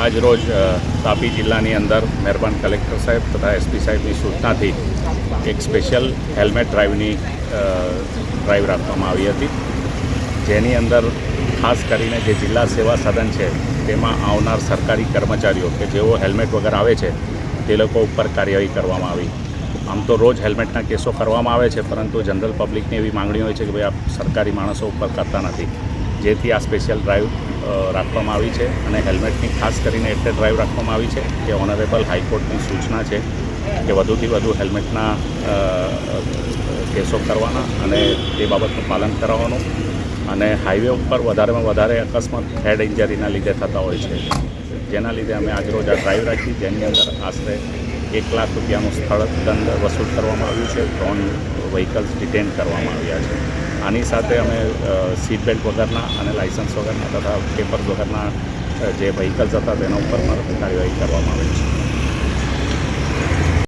આજ રોજ તાપી જિલ્લાની અંદર મહેરબાન કલેક્ટર સાહેબ તથા એસપી સાહેબની સૂચનાથી એક સ્પેશિયલ હેલ્મેટ ડ્રાઈવની ડ્રાઈવ રાખવામાં આવી હતી, જેની અંદર ખાસ કરીને જે જિલ્લા સેવા સદન છે તેમાં આવનાર સરકારી કર્મચારીઓ કે જેઓ હેલ્મેટ વગર આવે છે તે લોકો ઉપર કાર્યવાહી કરવામાં આવી. આમ તો રોજ હેલ્મેટના કેસો કરવામાં આવે છે, પરંતુ જનરલ પબ્લિકની એવી માંગણી હોય છે કે ભાઈ આ સરકારી માણસો ઉપર કરતા નથી, જેથી આ સ્પેશિયલ ડ્રાઈવ રાખવામાં આવી છે. અને હેલ્મેટની ખાસ કરીને એટલે ડ્રાઈવ રાખવામાં આવી છે કે ઓનરેબલ હાઈકોર્ટની સૂચના છે કે વધુથી વધુ હેલ્મેટના કેસો કરવાના અને તે બાબતનું પાલન કરાવવાનું. અને હાઈવે ઉપર વધારેમાં વધારે અકસ્માત હેડ ઇન્જરીના લીધે થતા હોય છે, જેના લીધે અમે આજરોજ આ ડ્રાઈવ રાખી, જેની અંદર આશરે 1 લાખ રૂપિયાનું સ્થળ દંડ વસૂલ કરવામાં આવ્યું છે. 3 વ્હીકલ્સ ડિટેન કરવામાં આવ્યા છે. આની સાથે અમે સીટ બેલ્ટ વગરના અને લાઇસન્સ વગરના તથા પેપર વગરના જે વ્હીકલ્સ હતા તેના ઉપર પણ કાર્યવાહી કરવામાં આવી છે.